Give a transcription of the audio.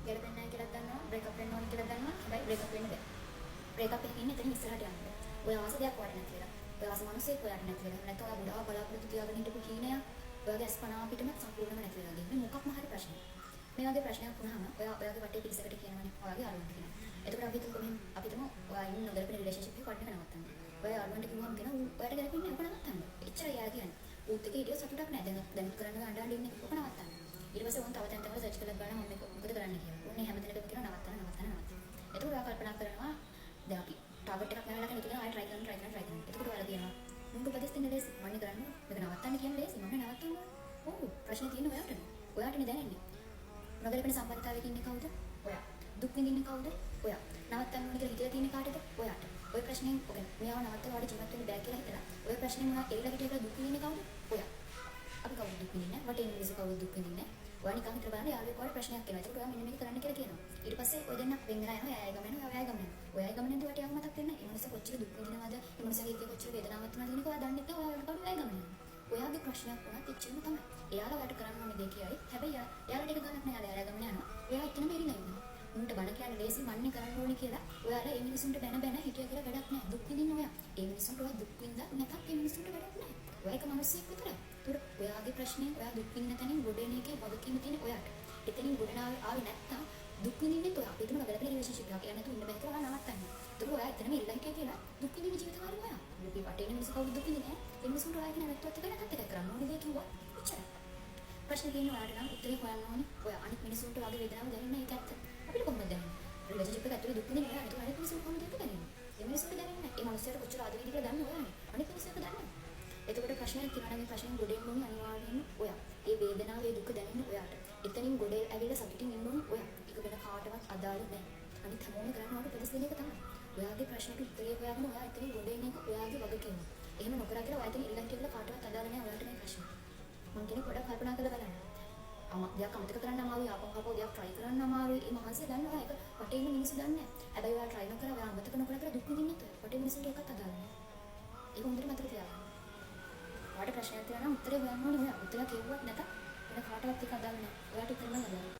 ගැලපෙන්නේ නැහැ කියලා දන්නවා, බ්‍රේක් අප් වෙන්න ඕන කියලා දන්නවා. හැබැයි බ්‍රේක් අප් වෙන්න බෑ. බ්‍රේක් අප් එකකින් එතනින් ඉස්සරහට යන්න බෑ. ඔය ආස දෙයක් වඩ නැති වෙලා. ඔය ආස මිනිස්සෙක් හොයන්න නැති වෙලා. නැත්නම් ඔය බුඩාව බලාපොරොත්තු තියාගෙන හිටපු කීනයක් ඔයගේ අස්පනා පිටම සම්පූර්ණයෙන්ම නැති වෙලා ගිහින් මේ මොකක්ම හරි ප්‍රශ්නයක්. මේ වගේ ප්‍රශ්නයක් වුණාම ඔයාගේ වටේ පිළිසකට කියනවනේ ඔයාගේ අරුන්ට කියනවා. එතකොට අපි හිතමු ඔයා ඉන්න නොගැලපෙන රිලේෂන්ෂිප් එක කඩන නවත්තන්න. ඔයා අරුන්ට කිව්වම කියනවා ඔයාට ගැලපෙන්නේ නැහැ ඔක නවත්තන්න. එච්චරයි යාර කියන්නේ. ඌත් එක හිටිය සතුටක් නැහැ. දැන් කරන්න අඬ ඉන්නේ ඔක නවත්තන්න. ඊට පස්සේ උන් තව තැන් තැන් වල සර්ච් කරලා බලනවා මම මොකද කරන්න කියලා. උන්නේ හැමතැනකම කියනවා නවත්තන්න. එතකොට ඔයා කල්පනා කරනවා දැන් අපි ටාගට් එකක් නැවලා කරලා තියෙනවා ආයෙ try කරන්න. එතකොට ඔයාලා කියනවා මුන්ට උපදෙස් දෙන්න ලේසි. මන්නේ කරන්න මේක නවත්තන්න කියන්නේ ලේසි. මම නවත්තන්න ඕන. ඔව් ප්‍රශ්නේ තියෙන්නේ ඔයාටනේ. ඔයාටනේ දැනෙන්නේ. නොගැලපෙන සම්බන්ධතාවයක ඉන්නේ කවුද? ඔයා. දුක් විඳින්නේ කවුද? ඔයා. නවත්තන්න ඕන කියලා හිතලා තියෙන්නේ කාටද? ඔයාට. ඔය ප්‍රශ්නේ ඔකනේ. මෙයාව නවත්තලා ඔයාට ජීවත් වෙන්න බෑ කියලා හිතලා. ඔය ප්‍රශ්නේ මොනවා එරිලා හිටිය කියලා දුක් විඳින්නේ කවුද? ඔයා. අපි කවුද දුක් විඳින්නේ? වටේ ඉන්න මිනිස්සු කවුද දුක් විඳින්නේ? ඔයා නිකන් හිතලා බලන්න යාළුවෙක් වගේ ප්‍රශ්නයක් එනවා. ඒකට ඔයා මෙන්න මේක කරන්න කියලා කියනවා. ඊට පස්සේ ඔය දෙන්න වෙන් වෙලා යනවා. එයා ගම යනවා. ඔයා ගම යනවා. ඔයා ගමනෙන්ද ඔයාට යව මතක් වෙන්නේ? ඒ මිනිස්සු කොච්චර දුක් විඳිනවද? ඒ මිනිස්සුගේ හිතේ කොච්චර වේදනාවක් තියෙනවද කියන එක ඔයා දන්නේ නැහැ. ඔයා ගම යනවා. ඔයාගේ ප්‍රශ්නයක් වුණත් එච්චරම තමයි. එයාලා ඔයාට කරන්න ඕනේ දේ කියයි. හැබැයි එයාලට ඒක ගන්නක් නෑ. එයාලා ගමන යනවා. ඔයා එතනම ඉරිලා ඉන්නවා. උන්ට බණ කියන්නේ ලේසි මන්නේ කරන්න ඕනේ කියලා. ඔයාලා ඒ මිනිසුන්ට බැන හිටිය කියලා වැඩක් නෑ. දුක් විඳින්න ඔයා. ඒ මිනිසුන්ට ඔයා දුක් විඳ නැතත් ඒ මිනිසුන්ට වැඩක් නෑ. ඔයා එක මිනිස්සෙක් විතරයි. ඒතර ඔයාගේ ප්‍රශ්නේ ඔයා දුක් විඳින තැනින් ගොඩ එන එකේ වගකීම තියෙන ඔයාට. එතනින් ගොඩ ආවේ නැත්තම් දුක් විඳින්නෙත් ඔයා. අපිටම නොගැලපෙන රිලේෂන්ෂිප් එකක්. යන්න තු ඉන්න බෑ කියලා නවත්තන්න. ඒතර ඔයා එතනම ඉරිලා හිටිය කියලා දුක් විඳින ජීවිතකාරී ඔයා. අපි වටේ ඉන්න මිනිස්සු කවුද දුක් විඳින්නේ? ඒ මිනිසුන්ට ඔයා කියන වැට්ටුවත් එක නැතත් එක කරන්න ඕනේ දේ කිව්වා. එච්චරයි. ප්‍රශ්නේ තියෙන්නේ ඔයාට නම් උත්තරේ හොයන්න ඕනේ. ඔයා අනිත් මිනිසුන්ට වගේ වේදනාව දැනෙන්නේ ඒක ඇත්ත. අපිට කොහොමද දැනෙන්නේ? රිලේෂන්ෂිප් එක ඇතුලේ දුක් විඳින්න ඔයා. ඒක අනිත් මිනිසුන්ට කොහොමද ඒක දැනෙන්නේ? ඒ මිනිසුන්ට දැනෙන්නේ නැහැ. ඒ මනුස්සයාට කොච්චර ආදරෙද කියලා දන්නේ ඔයානේ. අනිත් මිනිස්සුන්ට දන්නේ නැහැ. එතකොට ප්‍රශ්නයක් තියෙනවා නම් මේ ප්‍රශ්නෙන් ගොඩ එන්න ඕනේ අනිවාර්යයෙන්ම ඔයා. ඒ වේදනාව ඒ දුක දැනෙන්නේ ඔයාට. එතනින් ගොඩ ඇවිල්ලා සතුටින් ඉන්න ඕනේ ඔයා. ඒක වෙන කාටවත් අදාළ නැහැ. අනිත් හැමෝම කරන්න ඕනේ උපදෙස් දෙන එක තමයි. ඔයාගේ ප්‍රශ්නට උත්තරේ හොයාගෙන ඔයා එතනින් ගොඩ එන එක ඔයාගේ වගකීම. එහෙම නොකරා කියලා ඔයා එතනින් ඉල්ලන් කියලා කාටවත් අදාළ නැහැ ඔයාට මේ ප්‍රශ්න. මම කියන්නේ පොඩ්ඩක් කල්පනා කරලා බලන්න. දෙයක් අමතක කරන්න අමාරුයි ආපහු දෙයක් try කරන්න අමාරුයි. මේ මහන්සිය දන්නවා ඒක වටේ ඉන්න මිනිස්සු දන්නේ නැහැ. හැබැයි ඔයා try නොකරලා ඔයා අමතක නොකරලා කියලා දුක් විඳින්නේ නැත. වටේ මිනිස්සුන්ට ඒකත් අදාළ නැහැ. ඒක හොඳට මතක තියාගන්න. ඔයාට ප්‍රශ්නයක් තියෙනවා නම් උත්තරේ හොයන්න ඕනේ ඔයා. උත්තර කිව්වත් නැත වෙන කාටවත් ඒක අදාළ නැහැ. ඔයාට උත්තරම අදාළයි.